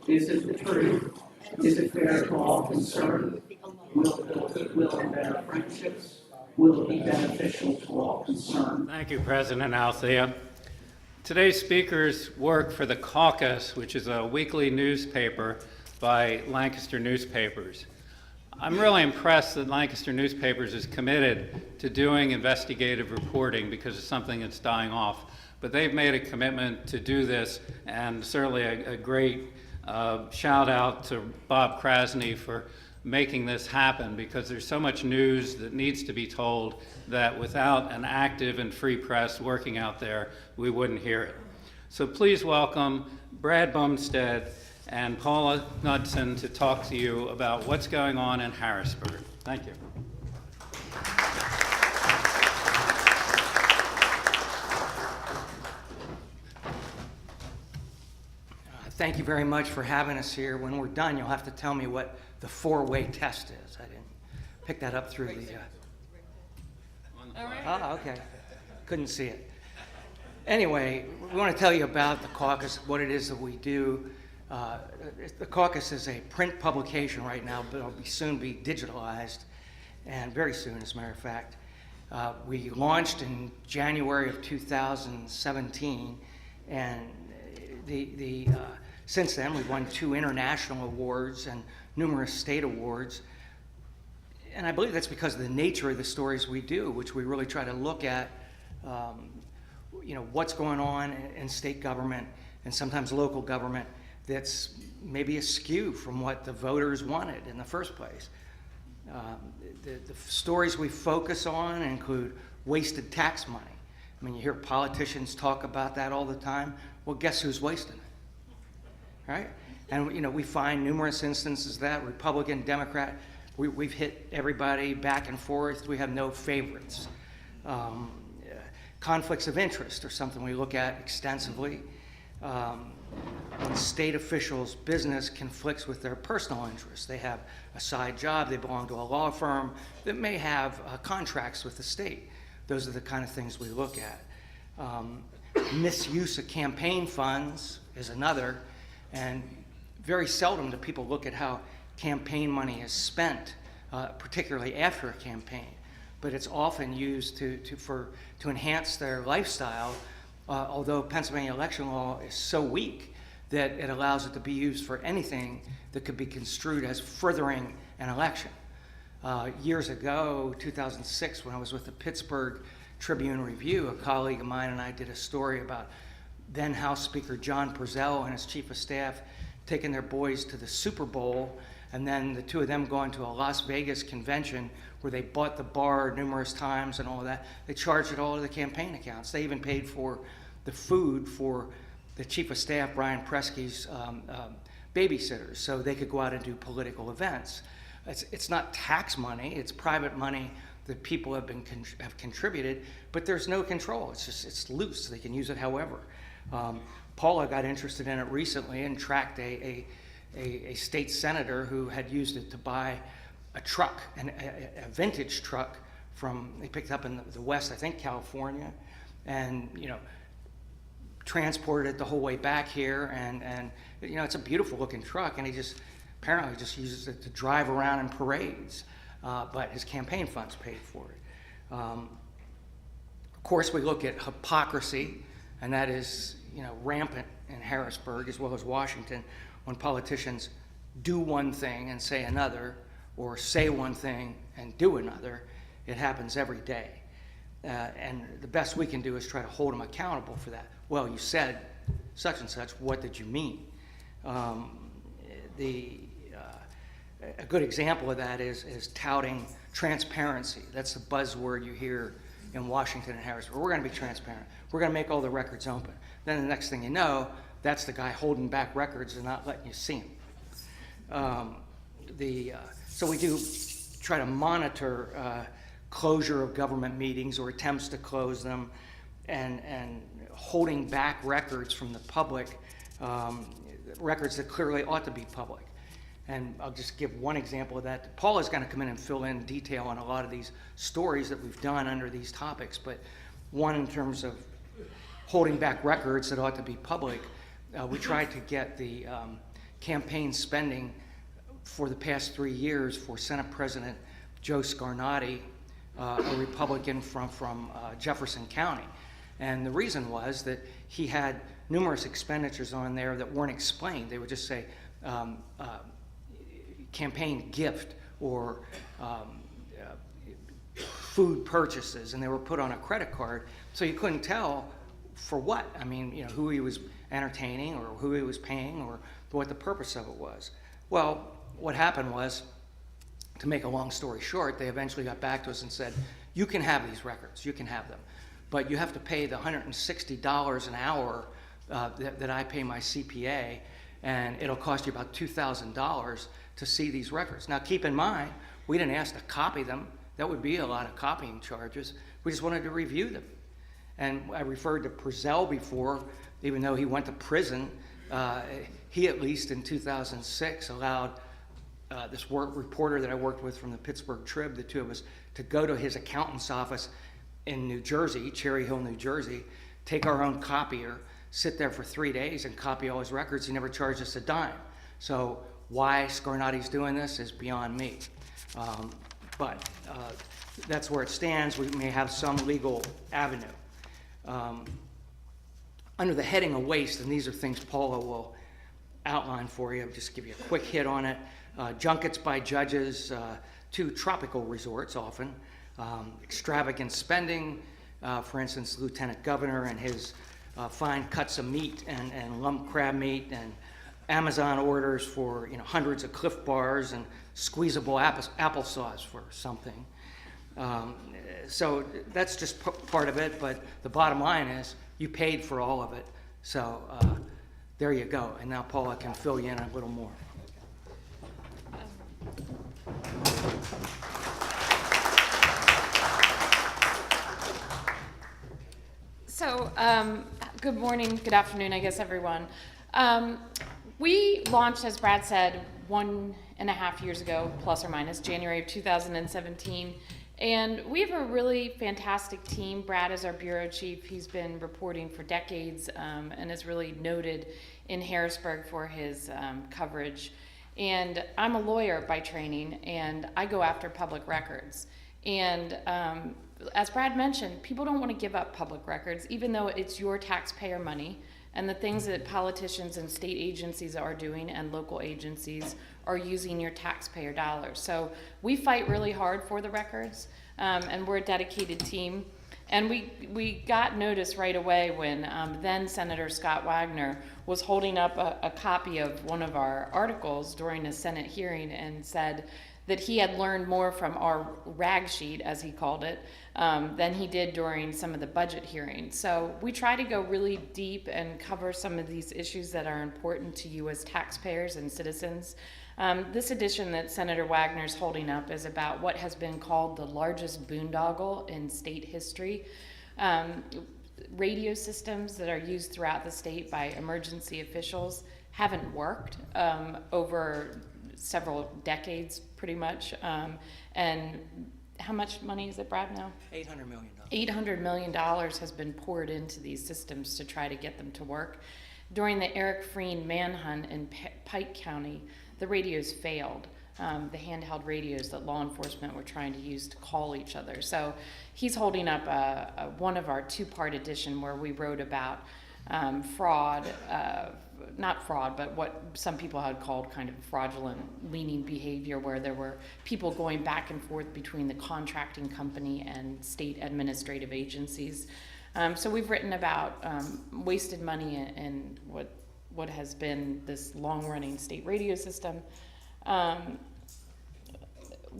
Is it the truth? Is it fair to all concerned? Will it build goodwill and better friendships? Will it be beneficial to all concerned? Thank you, President Althea. Today's speakers work for the Caucus, which is a weekly newspaper by Lancaster Newspapers. I'm really impressed that Lancaster Newspapers is committed to doing investigative reporting because it's something that's dying off. But they've made a commitment to do this, and certainly a great shout out to Bob Krasny for making this happen, because there's so much news that needs to be told that without an active and free press working out there, we wouldn't hear it. So please welcome Brad Bumstead and Paula Knudsen to talk to you about what's going on in Harrisburg. Thank you. Thank you very much for having us here. When we're done, you'll have to tell me what the four-way test is. I didn't pick that up through the... Oh, okay. Couldn't see it. Anyway, we want to tell you about the Caucus, what it is that we do. The Caucus is a print publication right now, but it'll soon be digitalized, and very soon, as a matter of fact. We launched in January of 2017, and since then, we've won 2 international awards and numerous state awards. And I believe that's because of the nature of the stories we do, which we really try to look at, what's going on in state government and sometimes local government that's maybe askew from what the voters wanted in the first place. The stories we focus on include wasted tax money. I mean, you hear politicians talk about that all the time. Well, guess who's wasting it? Right? And we find numerous instances that Republican, Democrat, we've hit everybody back and forth. We have no favorites. Conflicts of interest are something we look at extensively. When state officials' business conflicts with their personal interests, they have a side job, they belong to a law firm that may have contracts with the state. Those are the kind of things we look at. Misuse of campaign funds is another, and very seldom do people look at how campaign money is spent, particularly after a campaign. But it's often used to enhance their lifestyle, although Pennsylvania election law is so weak that it allows it to be used for anything that could be construed as furthering an election. Years ago, 2006, when I was with the Pittsburgh Tribune Review, a colleague of mine and I did a story about then House Speaker John Purcell and his chief of staff taking their boys to the Super Bowl, and then the two of them going to a Las Vegas convention where they bought the bar numerous times and all of that. They charged it all to the campaign accounts. They even paid for the food for the chief of staff, Brian Preske's babysitters, so they could go out and do political events. It's not tax money, it's private money that people have contributed, but there's no control. It's loose. They can use it however. Paula got interested in it recently and tracked a state senator who had used it to buy a truck, a vintage truck they picked up in the West, I think California, and transported it the whole way back here, and it's a beautiful looking truck, and he apparently just uses it to drive around in parades, but his campaign funds paid for it. Of course, we look at hypocrisy, and that is rampant in Harrisburg as well as Washington, when politicians do one thing and say another, or say one thing and do another. It happens every day. And the best we can do is try to hold them accountable for that. Well, you said such and such, what did you mean? A good example of that is touting transparency. That's the buzzword you hear in Washington and Harrisburg. We're going to be transparent. We're going to make all the records open. Then the next thing you know, that's the guy holding back records and not letting you see them. So we do try to monitor closure of government meetings or attempts to close them, and holding back records from the public, records that clearly ought to be public. And I'll just give one example of that. Paula's going to come in and fill in detail on a lot of these stories that we've done under these topics, but one in terms of holding back records that ought to be public, we tried to get the campaign spending for the past 3 years for Senate President Joe Scarnati, a Republican from Jefferson County. And the reason was that he had numerous expenditures on there that weren't explained. They would just say campaign gift or food purchases, and they were put on a credit card, so you couldn't tell for what. I mean, who he was entertaining or who he was paying or what the purpose of it was. Well, what happened was, to make a long story short, they eventually got back to us and said, you can have these records, you can have them, but you have to pay the $160 an hour that I pay my CPA, and it'll cost you about $2,000 to see these records. Now, keep in mind, we didn't ask to copy them. That would be a lot of copying charges. We just wanted to review them. And I referred to Prezell before, even though he went to prison. He, at least in 2006, allowed this reporter that I worked with from the Pittsburgh Trib, the two of us, to go to his accountant's office in New Jersey, Cherry Hill, New Jersey, take our own copier, sit there for 3 days and copy all his records. He never charged us a dime. So why Scarnati's doing this is beyond me. But that's where it stands. We may have some legal avenue. Under the heading of waste, and these are things Paula will outline for you, I'll just give you a quick hit on it. Junkets by judges to tropical resorts often. Extravagant spending, for instance, Lieutenant Governor and his fine cuts of meat and lump crab meat, and Amazon orders for hundreds of Cliff Bars and squeezable applesauce for something. So that's just part of it, but the bottom line is you paid for all of it. So there you go. And now Paula can fill you in a little more. So, good morning, good afternoon, I guess, everyone. We launched, as Brad said, 1.5 years ago, plus or minus, January of 2017. And we have a really fantastic team. Brad is our bureau chief. He's been reporting for decades and is really noted in Harrisburg for his coverage. And I'm a lawyer by training, and I go after public records. And as Brad mentioned, people don't want to give up public records, even though it's your taxpayer money. And the things that politicians and state agencies are doing and local agencies are using your taxpayer dollars. So we fight really hard for the records, and we're a dedicated team. And we got notice right away when then Senator Scott Wagner was holding up a copy of one of our articles during a Senate hearing and said that he had learned more from our rag sheet, as he called it, than he did during some of the budget hearings. So we try to go really deep and cover some of these issues that are important to you as taxpayers and citizens. This edition that Senator Wagner's holding up is about what has been called the largest boondoggle in state history. Radio systems that are used throughout the state by emergency officials haven't worked over several decades, pretty much. And how much money is it, Brad, now? $800 million. $800 million has been poured into these systems to try to get them to work. During the Eric Freen manhunt in Pike County, the radios failed, the handheld radios that law enforcement were trying to use to call each other. So he's holding up one of our two-part edition where we wrote about fraud, not fraud, but what some people had called kind of fraudulent leaning behavior, where there were people going back and forth between the contracting company and state administrative agencies. So we've written about wasted money and what has been this long-running state radio system.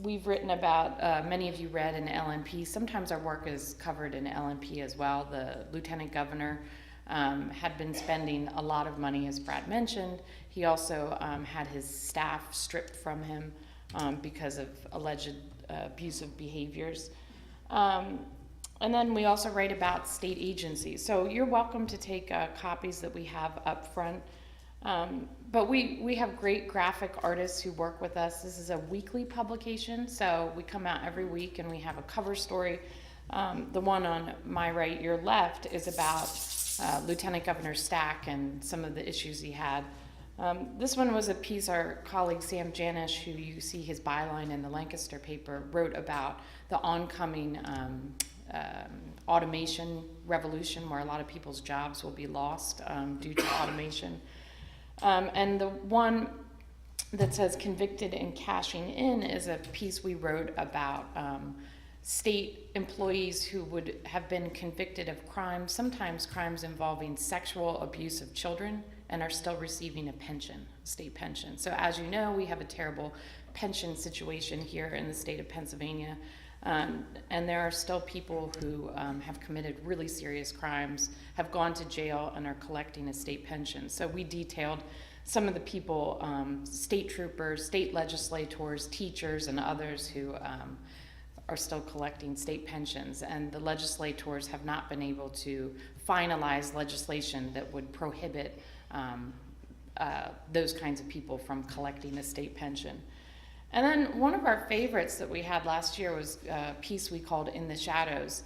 We've written about, many of you read in LNP, sometimes our work is covered in LNP as well. The Lieutenant Governor had been spending a lot of money, as Brad mentioned. He also had his staff stripped from him because of alleged abusive behaviors. And then we also write about state agencies. So you're welcome to take copies that we have up front. But we have great graphic artists who work with us. This is a weekly publication, so we come out every week and we have a cover story. The one on my right, your left, is about Lieutenant Governor Stack and some of the issues he had This one was a piece our colleague Sam Janish, who you see his byline in the Lancaster paper, wrote about the oncoming automation revolution, where a lot of people's jobs will be lost due to automation. And the one that says convicted and cashing in is a piece we wrote about state employees who would have been convicted of crimes, sometimes crimes involving sexual abuse of children, and are still receiving a pension, state pension. So as you know, we have a terrible pension situation here in the state of Pennsylvania. And there are still people who have committed really serious crimes, have gone to jail, and are collecting a state pension. So we detailed some of the people, state troopers, state legislators, teachers, and others who are still collecting state pensions. And the legislators have not been able to finalize legislation that would prohibit those kinds of people from collecting a state pension. And then one of our favorites that we had last year was a piece we called In the Shadows.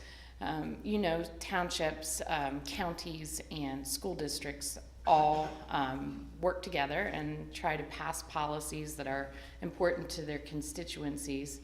You know, townships, counties, and school districts all work together and try to pass policies that are important to their constituencies.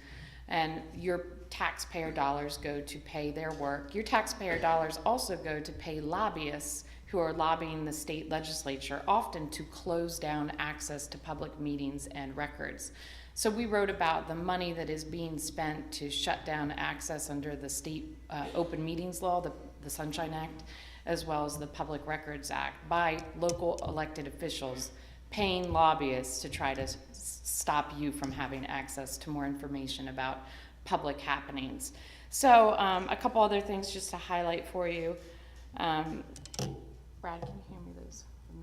And your taxpayer dollars go to pay their work. Your taxpayer dollars also go to pay lobbyists who are lobbying the state legislature, often to close down access to public meetings and records. So we wrote about the money that is being spent to shut down access under the state open meetings law, the Sunshine Act, as well as the Public Records Act, by local elected officials paying lobbyists to try to stop you from having access to more information about public happenings. So a couple other things just to highlight for you. Brad, can you hand me those for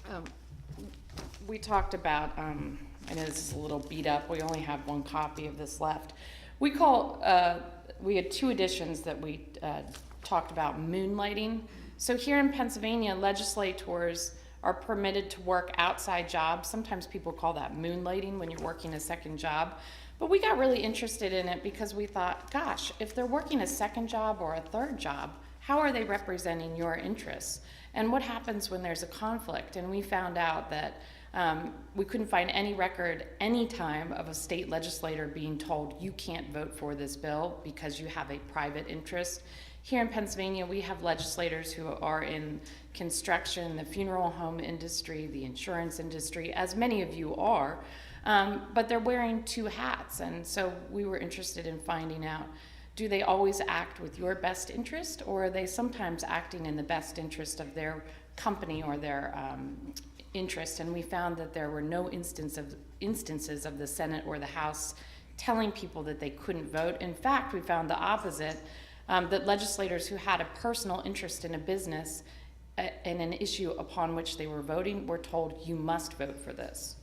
moonlighting? We talked about, I know this is a little beat up, we only have one copy of this left. We had two editions that we talked about moonlighting. So here in Pennsylvania, legislators are permitted to work outside jobs. Sometimes people call that moonlighting when you're working a second job. But we got really interested in it because we thought, gosh, if they're working a second job or a third job, how are they representing your interests? And what happens when there's a conflict? And we found out that we couldn't find any record any time of a state legislator being told you can't vote for this bill because you have a private interest. Here in Pennsylvania, we have legislators who are in construction, the funeral home industry, the insurance industry, as many of you are, but they're wearing two hats. And so we were interested in finding out, do they always act with your best interest, or are they sometimes acting in the best interest of their company or their interest? And we found that there were no instances of the Senate or the House telling people that they couldn't vote. In fact, we found the opposite, that legislators who had a personal interest in a business and an issue upon which they were voting were told, you must vote for this,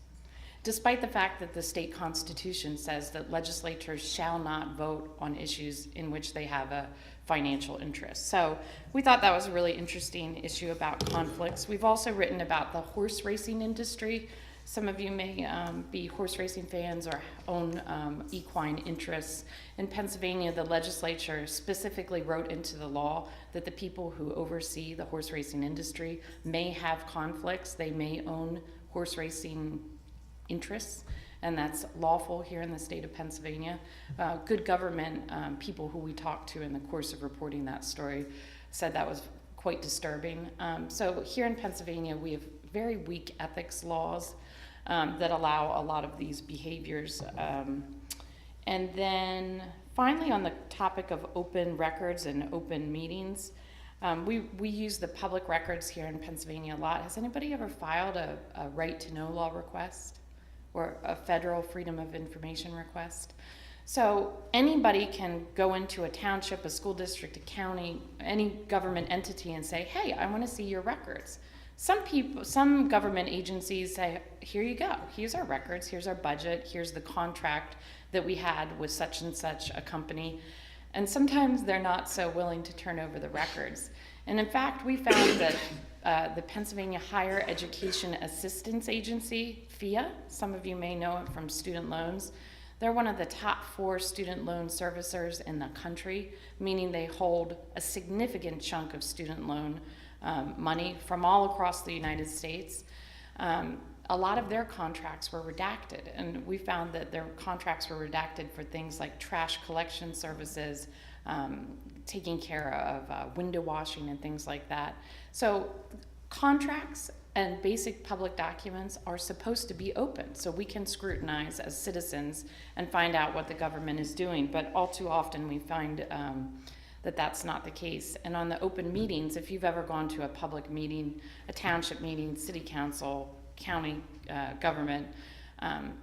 despite the fact that the state constitution says that legislators shall not vote on issues in which they have a financial interest. So we thought that was a really interesting issue about conflicts. We've also written about the horse racing industry. Some of you may be horse racing fans or own equine interests. In Pennsylvania, the legislature specifically wrote into the law that the people who oversee the horse racing industry may have conflicts. They may own horse racing interests, and that's lawful here in the state of Pennsylvania. Good government people who we talked to in the course of reporting that story said that was quite disturbing. So here in Pennsylvania, we have very weak ethics laws that allow a lot of these behaviors. And then finally, on the topic of open records and open meetings, we use the public records here in Pennsylvania a lot. Has anybody ever filed a right to know law request or a federal freedom of information request? So anybody can go into a township, a school district, a county, any government entity and say, hey, I want to see your records. Some government agencies say, here you go, here's our records, here's our budget, here's the contract that we had with such and such a company. And sometimes they're not so willing to turn over the records. And in fact, we found that the Pennsylvania Higher Education Assistance Agency, FIA, some of you may know it from student loans, they're one of the top 4 student loan servicers in the country, meaning they hold a significant chunk of student loan money from all across the United States. A lot of their contracts were redacted, and we found that their contracts were redacted for things like trash collection services, taking care of window washing and things like that. So contracts and basic public documents are supposed to be open so we can scrutinize as citizens and find out what the government is doing, but all too often we find that that's not the case. And on the open meetings, if you've ever gone to a public meeting, a township meeting, city council, county government,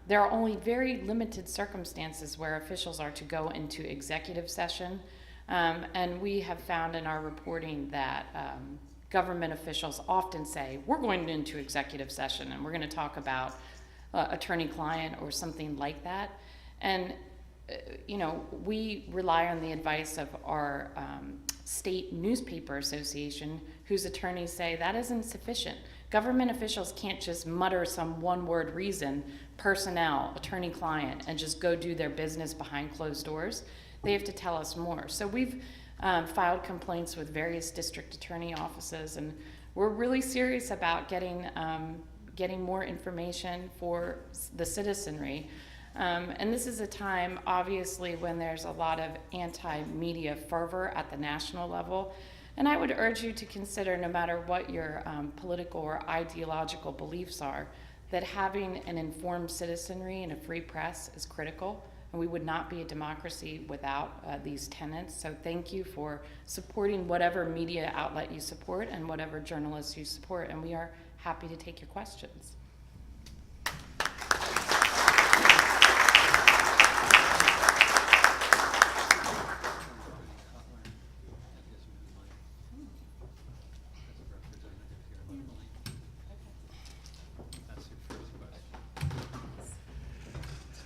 there are only very limited circumstances where officials are to go into executive session. And we have found in our reporting that government officials often say, we're going into executive session and we're going to talk about attorney-client or something like that. And we rely on the advice of our state newspaper association, whose attorneys say that isn't sufficient. Government officials can't just mutter some one-word reason, personnel, attorney-client, and just go do their business behind closed doors. They have to tell us more. So we've filed complaints with various district attorney offices, and we're really serious about getting more information for the citizenry. And this is a time, obviously, when there's a lot of anti-media fervor at the national level. And I would urge you to consider, no matter what your political or ideological beliefs are, that having an informed citizenry and a free press is critical. And we would not be a democracy without these tenets. So thank you for supporting whatever media outlet you support and whatever journalists you support. And we are happy to take your questions.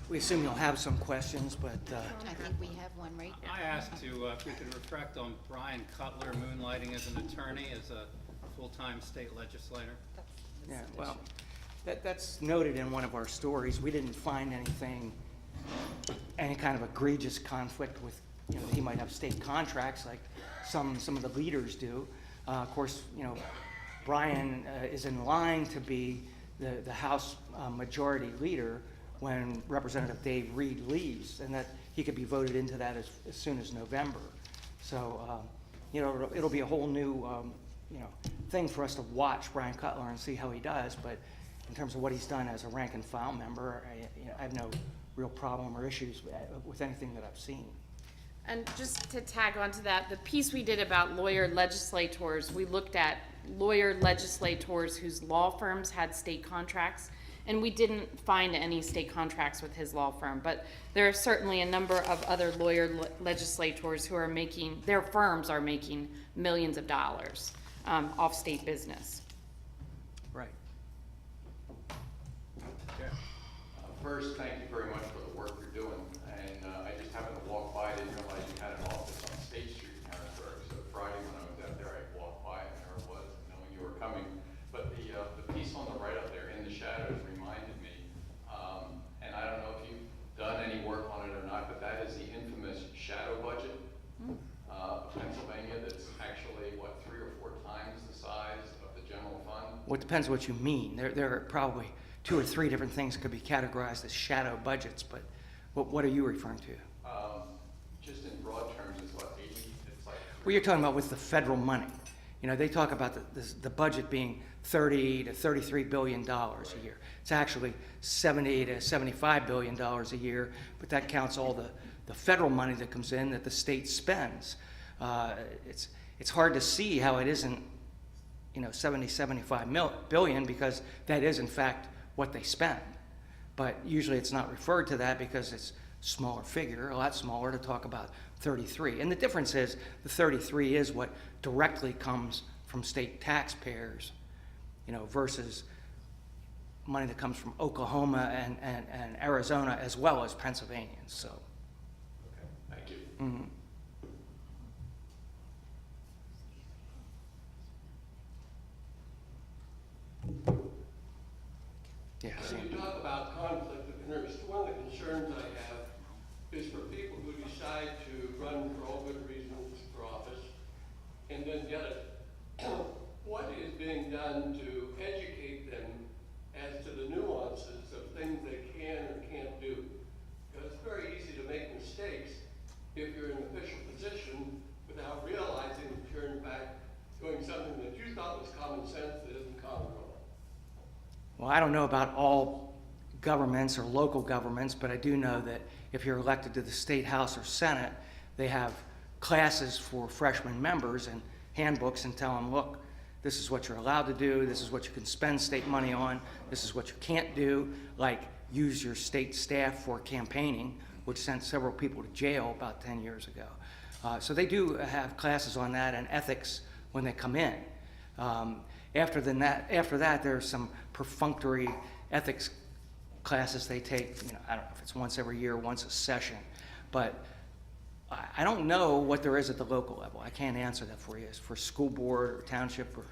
We assume you'll have some questions, but I think we have one right now. I asked if we could reflect on Brian Cutler moonlighting as an attorney, as a full-time state legislator. yeah, well, that's noted in one of our stories. We didn't find any kind of egregious conflict with, that he might have state contracts like some of the leaders do. Of course, Brian is in line to be the House majority leader when Representative Dave Reed leaves, and that he could be voted into that as soon as November. So, it'll be a whole new, thing for us to watch Brian Cutler and see how he does. But in terms of what he's done as a rank and file member, I have no real problem or issues with anything that I've seen. And just to tag on to that, the piece we did about lawyer legislators, we looked at lawyer legislators whose law firms had state contracts, and we didn't find any state contracts with his law firm. But there are certainly a number of other lawyer legislators who are their firms are making millions of dollars off state business. Right. First, thank you very much for the work you're doing. And I just happened to walk by, I didn't realize you had an office on State Street in Harrisburg. So Friday when I was out there, I walked by and there it was, knowing you were coming. But the piece on the right up there, In the Shadows, reminded me, and I don't know if you've done any work on it or not, but that is the infamous shadow budget of Pennsylvania that's actually, 3 or 4 times the size of the general fund. Well, it depends what you mean. There are probably 2 or 3 different things that could be categorized as shadow budgets, but what are you referring to? Just in broad terms, it's 80, it's like... Well, you're talking about with the federal money. They talk about the budget being $30 to $33 billion a year. It's actually $70 to $75 billion a year, but that counts all the federal money that comes in that the state spends. It's hard to see how it isn't, 75 billion, because that is in fact what they spend. But usually it's not referred to that because it's a smaller figure, a lot smaller, to talk about 33. And the difference is the 33 is what directly comes from state taxpayers, versus money that comes from Oklahoma and Arizona as well as Pennsylvania. So. Okay, thank you. Mm-hmm. Yeah. When you talk about conflict of interest, one of the concerns I have is for people who decide to run for all good reasons for office and then get it. done to educate them as to the nuances of things they can or can't do? Because it's very easy to make mistakes if you're in an official position without realizing that you're in fact doing something that you thought was common sense that isn't common law. Well, I don't know about all governments or local governments, but I do know that if you're elected to the state house or senate, they have classes for freshman members and handbooks and tell them, look, this is what you're allowed to do, this is what you can spend state money on, this is what you can't do, like use your state staff for campaigning, which sent several people to jail about 10 years ago. So they do have classes on that and ethics when they come in. After that, there's some perfunctory ethics classes they take. I don't know if it's once every year, once a session, but I don't know what there is at the local level. I can't answer that for you. It's for school board or township or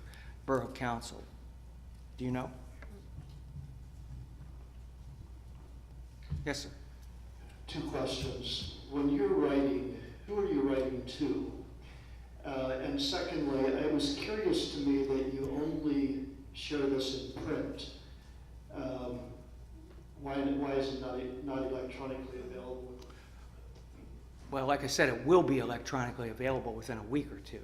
borough council. Do you know? Yes, sir. 2 questions. When you're writing, who are you writing to? And secondly, it was curious to me that you only share this in print. Why is it not electronically available? Well, like I said, it will be electronically available within a week or 2.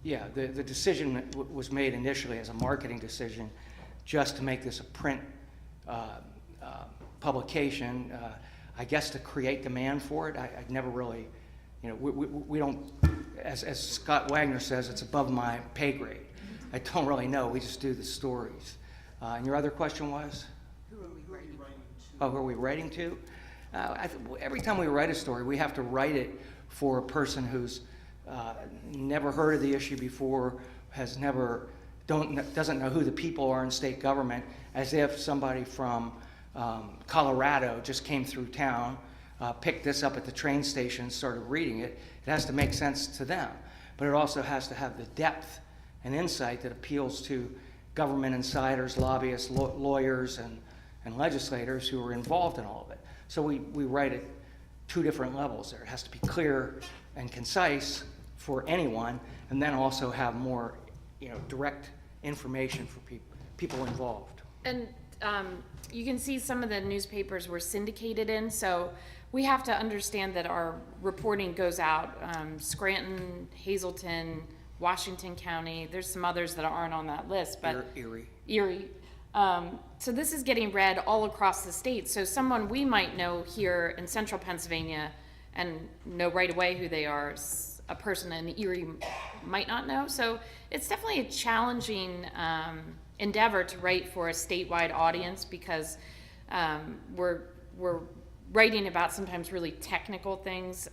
Yeah, the decision was made initially as a marketing decision just to make this a print publication, I guess to create demand for it. I never really, we don't, as Scott Wagner says, it's above my pay grade. I don't really know. We just do the stories. And your other question was? Who are we writing to? Oh, who are we writing to? Every time we write a story, we have to write it for a person who's never heard of the issue before, doesn't know who the people are in state government, as if somebody from Colorado just came through town, picked this up at the train station, started reading it. It has to make sense to them, but it also has to have the depth and insight that appeals to government insiders, lobbyists, lawyers, and legislators who are involved in all of it. So we write at 2 different levels there. It has to be clear and concise for anyone, and then also have more, direct information for people involved. And you can see some of the newspapers we're syndicated in, so we have to understand that our reporting goes out. Scranton, Hazleton, Washington County, there's some others that aren't on that list, but Erie. So this is getting read all across the state. So someone we might know here in central Pennsylvania and know right away who they are, a person in Erie might not know. So it's definitely a challenging endeavor to write for a statewide audience, because we're writing about sometimes really technical things.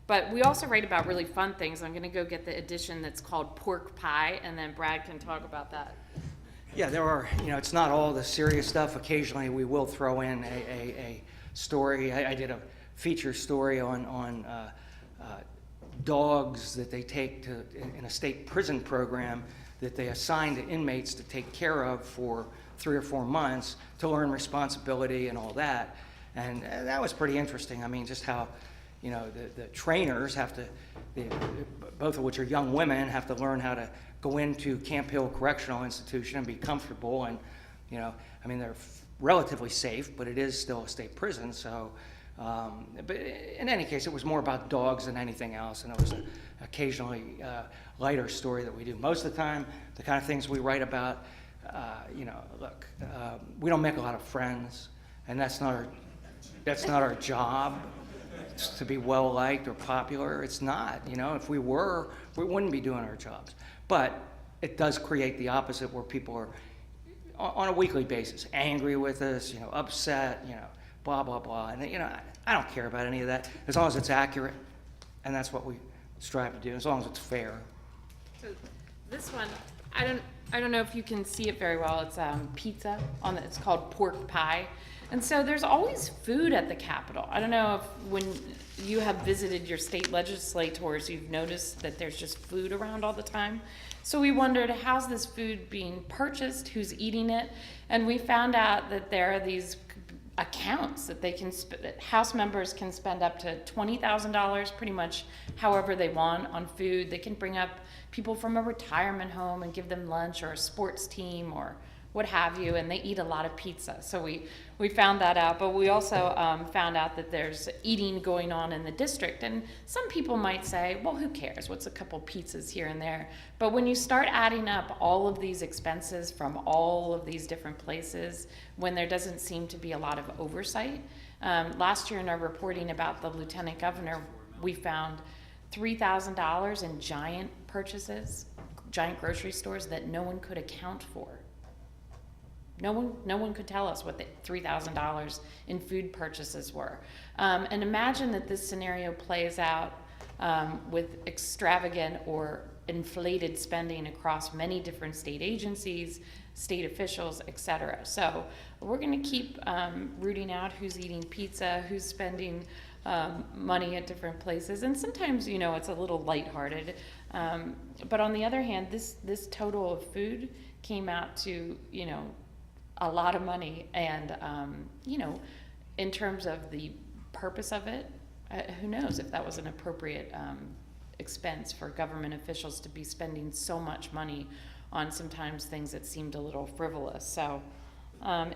But we also write about really fun things. I'm going to go get the edition that's called Pork Pie, and then Brad can talk about that. Yeah, there are, it's not all the serious stuff. Occasionally we will throw in a story. I did a feature story on dogs that they take in a state prison program that they assign to inmates to take care of for 3 or 4 months to learn responsibility and all that. And that was pretty interesting. I mean, just how, the trainers have to, both of which are young women, have to learn how to go into Camp Hill Correctional Institution and be comfortable. And, they're relatively safe, but it is still a state prison. So, but in any case, it was more about dogs than anything else. And it was occasionally lighter story that we do. Most of the time, the kind of things we write about, look, we don't make a lot of friends, and that's not our job, to be well liked or popular. It's not. If we were, we wouldn't be doing our jobs. But it does create the opposite, where people are on a weekly basis angry with us, upset, blah blah blah. And I don't care about any of that as long as it's accurate, and that's what we strive to do, as long as it's fair. So this one, I don't know if you can see it very well. It's pizza it's called Pork Pie. And so there's always food at the Capitol. I don't know if when you have visited your state legislators, you've noticed that there's just food around all the time. So we wondered, how's this food being purchased? Who's eating it? And we found out that there are these accounts that they can that House members can spend up to $20,000 pretty much however they want on food. They can bring up people from a retirement home and give them lunch, or a sports team or what have you, and they eat a lot of pizza. So we found that out, but we also found out that there's eating going on in the district. And some people might say, well, who cares? What's a couple pizzas here and there? But when you start adding up all of these expenses from all of these different places, when there doesn't seem to be a lot of oversight, last year in our reporting about the lieutenant governor, we found $3,000 in giant purchases, giant grocery stores that no one could account for. No one could tell us what the $3,000 in food purchases were. And imagine that this scenario plays out with extravagant or inflated spending across many different state agencies, state officials, et cetera. So we're going to keep rooting out who's eating pizza, who's spending money at different places. And sometimes, you know, it's a little lighthearted. But on the other hand, this total of food came out to, you know, a lot of money, and you know, in terms of the purpose of it, who knows if that was an appropriate expense for government officials to be spending so much money on sometimes things that seemed a little frivolous. So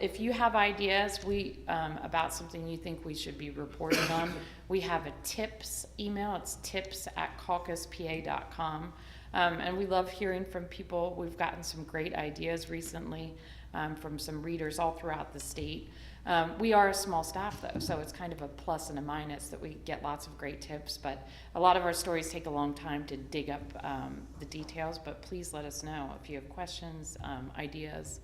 if you have ideas about something you think we should be reporting on, we have a tips email. It's tips@caucuspa.com. And we love hearing from people. We've gotten some great ideas recently from some readers all throughout the state. We are a small staff, though, so it's kind of a plus and a minus that we get lots of great tips, but a lot of our stories take a long time to dig up the details, but please let us know if you have questions, ideas.